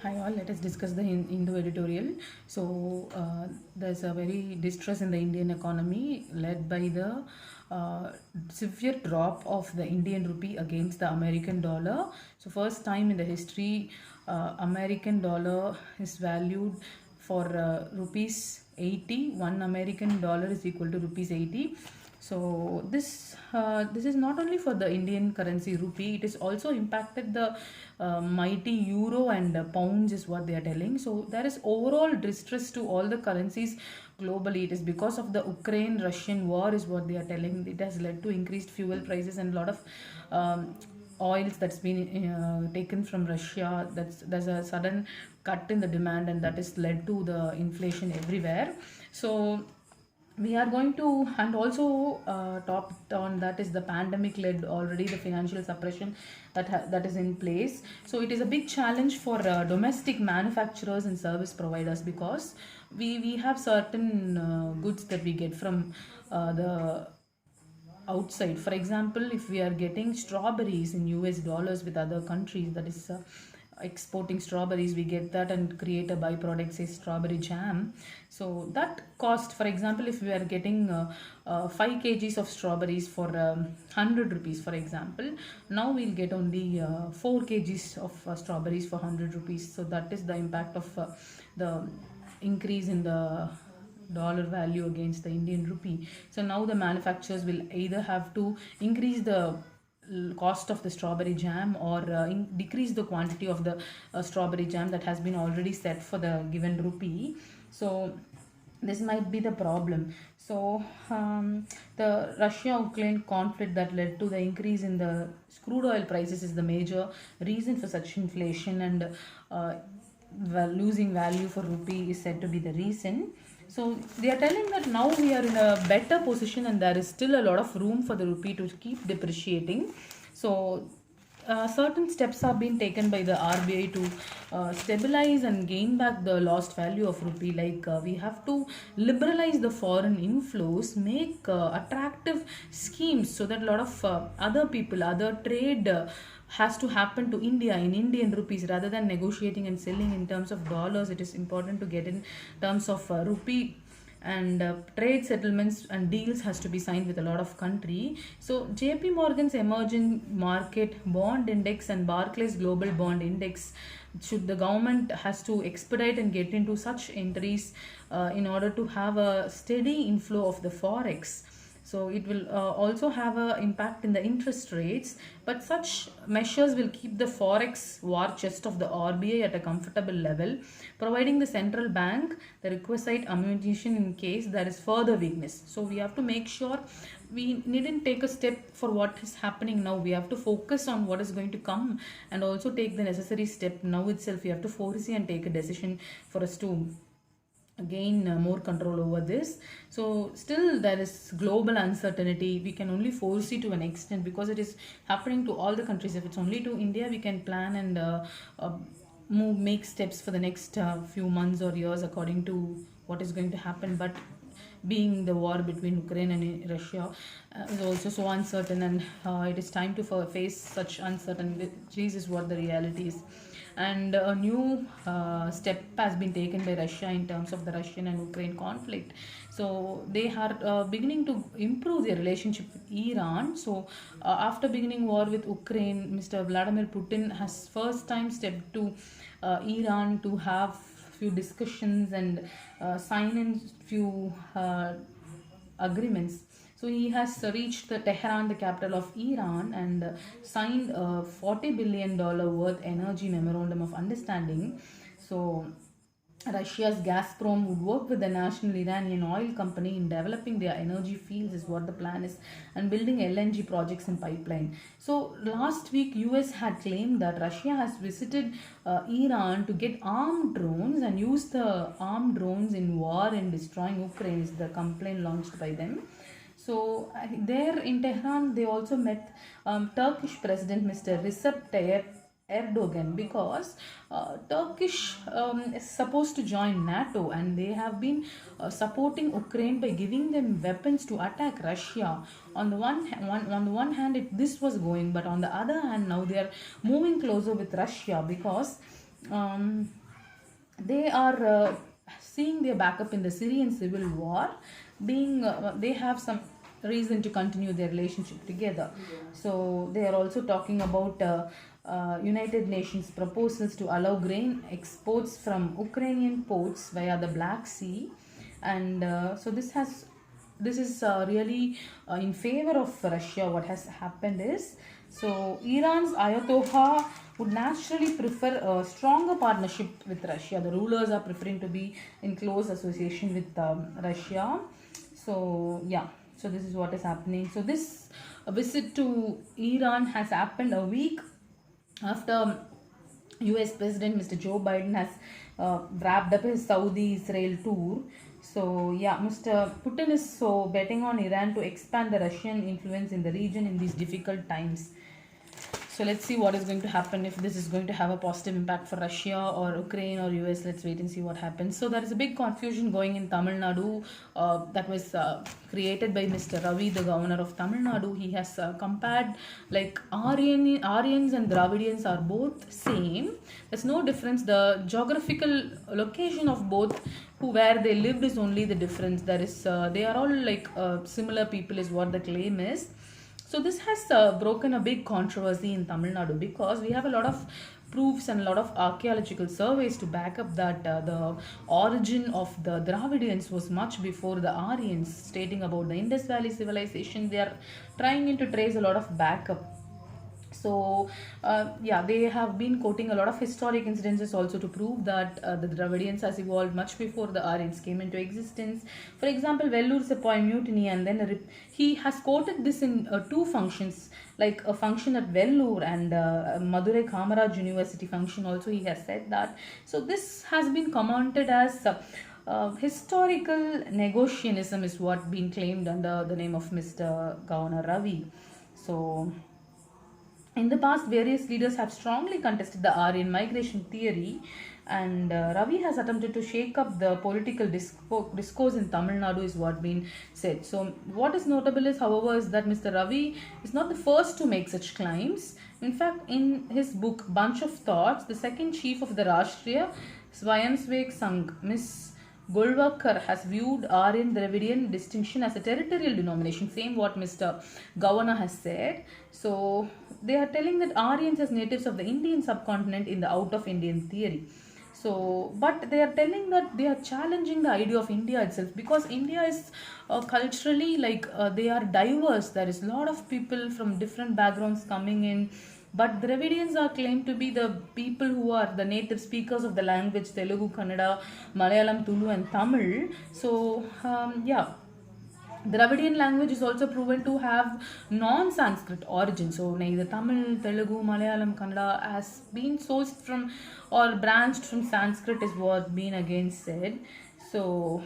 Hi all, let us discuss the Indo editorial. There's a very distress in the Indian economy led by the severe drop of the Indian rupee against the American dollar. So, first time in the history, American dollar is valued for rupees 80. One American dollar is equal to rupees 80. So this is not only for the Indian currency rupee, it is also impacted the mighty euro and pounds is what they are telling. So there is overall distress to all the currencies globally. It is because of the Ukraine-Russian war is what they are telling. It has led to increased fuel prices and a lot of oils that's been taken from Russia. There's a sudden cut in the demand and that has led to the inflation everywhere. So we are going to, and also topped on that is the pandemic led already the financial suppression that is in place. So it is a big challenge for domestic manufacturers and service providers because we have certain goods that we get from the outside. For example, if we are getting strawberries in US dollars with other countries, that is exporting strawberries, we get that and create a byproduct, say strawberry jam. So that cost, for example, if we are getting 5 kgs of strawberries for 100 rupees, for example, now we'll get only 4 kgs of strawberries for 100 rupees. So that is the impact of the increase in the dollar value against the Indian rupee. So now the manufacturers will either have to increase the cost of the strawberry jam or decrease the quantity of the strawberry jam that has been already set for the given rupee. So this might be the problem. So the Russia-Ukraine conflict that led to the increase in the crude oil prices is the major reason for such inflation, and losing value for rupee is said to be the reason. So they are telling that now we are in a better position and there is still a lot of room for the rupee to keep depreciating. So certain steps have been taken by the RBI to stabilize and gain back the lost value of rupee. Like we have to liberalize the foreign inflows, make attractive schemes so that a lot of other people, other trade has to happen to India in Indian rupees rather than negotiating and selling in terms of dollars. It is important to get in terms of rupee, and trade settlements and deals has to be signed with a lot of country. So JP Morgan's emerging market bond index and Barclays global bond index, should the government has to expedite and get into such entries in order to have a steady inflow of the forex. So it will also have an impact in the interest rates, but such measures will keep the forex war chest of the RBI at a comfortable level, providing the central bank the requisite ammunition in case there is further weakness. So we have to make sure we needn't take a step for what is happening now. We have to focus on what is going to come and also take the necessary step now itself. We have to foresee and take a decision for us to gain more control over this. So still there is global uncertainty. We can only foresee to an extent because it is happening to all the countries. If it's only to India, we can plan and make steps for the next few months or years according to what is going to happen. But being the war between Ukraine and Russia is also so uncertain, and it is time to face such uncertainty. This is what the reality is. And a new step has been taken by Russia in terms of the Russian and Ukraine conflict. So they are beginning to improve their relationship with Iran. So after beginning war with Ukraine, Mr. Vladimir Putin has first time stepped to Iran to have few discussions and sign in few agreements. So he has reached the Tehran, the capital of Iran, and signed a $40 billion worth energy memorandum of understanding. So Russia's Gazprom would work with the national Iranian oil company in developing their energy fields is what the plan is, and building LNG projects in pipeline. So last week US had claimed that Russia has visited Iran to get armed drones and use the armed drones in war and destroying Ukraine is the complaint launched by them. So there in Tehran, they also met Turkish President Mr. Recep Tayyip Erdogan because Turkish is supposed to join NATO, and they have been supporting Ukraine by giving them weapons to attack Russia. On the one hand, this was going, but on the other hand, now they are moving closer with Russia because um, they are seeing their backup in the Syrian civil war, being they have some reason to continue their relationship together. So they are also talking about United Nations proposals to allow grain exports from Ukrainian ports via the Black Sea, and so this is really in favor of Russia. What has happened is, so Iran's Ayatollah would naturally prefer a stronger partnership with Russia. The rulers are preferring to be in close association with Russia. So yeah, so this is what is happening. So this visit to Iran has happened a week after US President Mr. Joe Biden has wrapped up his Saudi Israel tour. So, yeah, Mr. Putin is so betting on Iran to expand the Russian influence in the region in these difficult times. So let's see what is going to happen, if this is going to have a positive impact for Russia or Ukraine or US. Let's wait and see what happens. So there is a big confusion going in Tamil Nadu that was created by Mr. Ravi, the governor of Tamil Nadu. He has compared like Aryans and Dravidians are both same. There's no difference. The geographical location of both where they lived is only the difference. There is they are all like similar people is what the claim is. So this has broken a big controversy in Tamil Nadu because we have a lot of proofs and a lot of archaeological surveys to back up that the origin of the Dravidians was much before the Aryans, stating about the Indus Valley civilization. They are trying to trace a lot of backup. So yeah, they have been quoting a lot of historic incidences also to prove that the Dravidians has evolved much before the Aryans came into existence. For example, Vellore Sepoy mutiny, and then he has quoted this in two functions, like a function at Vellore and Madurai Kamaraj University function also. He has said that. So this has been commented as historical negotiationism is what been claimed under the name of Mr. Governor Ravi. So in the past, various leaders have strongly contested the Aryan migration theory, and Ravi has attempted to shake up the political discourse in Tamil Nadu, is what been said. So, what is notable is, however, is that Mr. Ravi is not the first to make such claims. In fact, in his book Bunch of Thoughts, the second chief of the Rashtriya Swayamsevak Sangh, Miss Golwalkar, has viewed Aryan Dravidian distinction as a territorial denomination, same what Mr. Governor has said. So they are telling that Aryans as natives of the Indian subcontinent in the out of Indian theory. So, but they are telling that they are challenging the idea of India itself, because India is culturally like they are diverse. There is a lot of people from different backgrounds coming in, but Dravidians are claimed to be the people who are the native speakers of the language Telugu, Kannada, Malayalam, Tulu, and Tamil. So, yeah. Dravidian language is also proven to have non-Sanskrit origin. So, neither Tamil, Telugu, Malayalam, Kannada has been sourced from or branched from Sanskrit, is what been again said. So,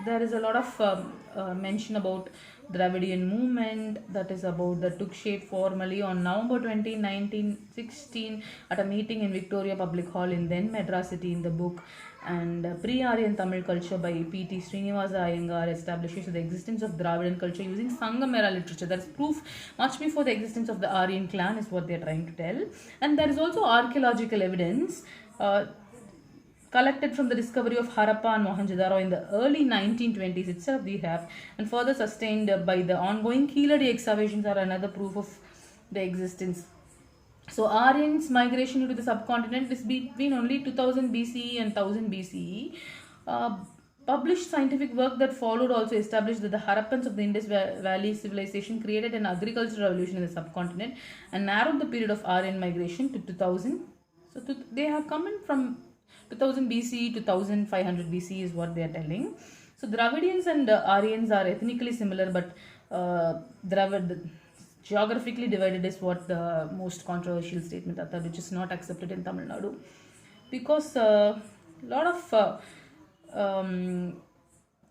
there is a lot of mention about Dravidian movement that is about that took shape formally on November 20, 1916 at a meeting in Victoria Public Hall in then Madras city. In the book and Pre-Aryan Tamil Culture by P.T. Srinivasa Iyengar establishes the existence of Dravidian culture using Sangam era literature. That's proof much before the existence of the Aryan clan, is what they are trying to tell. And there is also archaeological evidence collected from the discovery of Harappa and Mohenjo-daro in the early 1920s itself we have, and further sustained by the ongoing Keeladi excavations are another proof of the existence. So Aryans migration into the subcontinent is between only 2000 BCE and 1000 BCE. Published scientific work that followed also established that the Harappans of the Indus Valley civilization created an agricultural revolution in the subcontinent and narrowed the period of Aryan migration to 2000. So they have come in from 2000 BC to 1500 BC is what they are telling. So Dravidians and Aryans are ethnically similar, but geographically divided is what the most controversial statement that which is not accepted in Tamil Nadu, because a lot of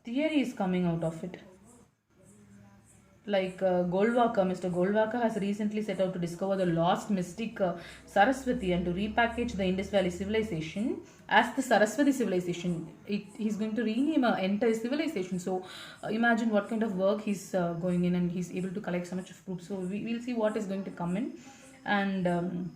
theory is coming out of it. Like Golwalkar, Mr. Golwalkar has recently set out to discover the lost mystic Saraswati and to repackage the Indus Valley civilization as the Saraswati civilization. He's going to rename an entire civilization. So imagine what kind of work he's going in, and he's able to collect so much of proof. So we'll see what is going to come in. And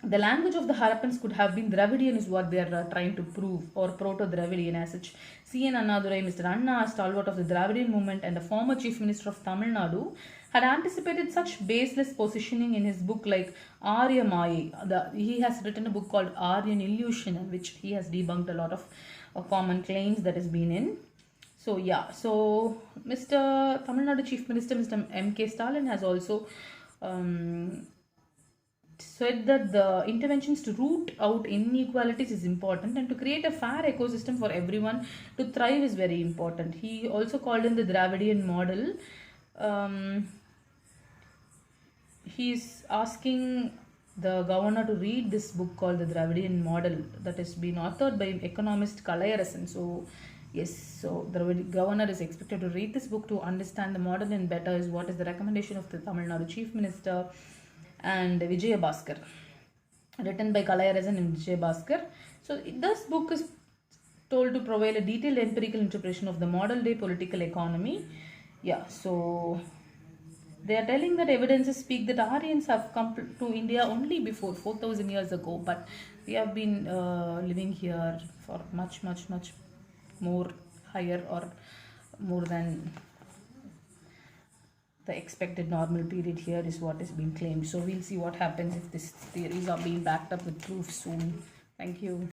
The language of the Harappans could have been Dravidian, is what they are trying to prove, or Proto-Dravidian as such. C.N. Annadurai, Mr. Anna, a stalwart of the Dravidian movement and the former Chief Minister of Tamil Nadu, had anticipated such baseless positioning in his book like Arya Maye. He has written a book called Aryan Illusion, in which he has debunked a lot of common claims that has been in. So yeah, so Mr. Tamil Nadu Chief Minister, Mr. M.K. Stalin, has also said that the interventions to root out inequalities is important, and to create a fair ecosystem for everyone to thrive is very important. He also called in the Dravidian model. Um, he's asking the governor to read this book called the Dravidian Model that has been authored by economist Kalayarasan. So yes, so the governor is expected to read this book to understand the model in better, is what is the recommendation of the Tamil Nadu Chief Minister and Vijay Bhaskar, written by Kalayarasan and Vijay Bhaskar. So this book is told to provide a detailed empirical interpretation of the model day political economy. Yeah, so they are telling that evidences speak that Aryans have come to India only before 4,000 years ago, but we have been living here for much, much, much more higher, or more than the expected normal period here, is what is being claimed. So we'll see what happens if these theories are being backed up with proof soon. Thank you.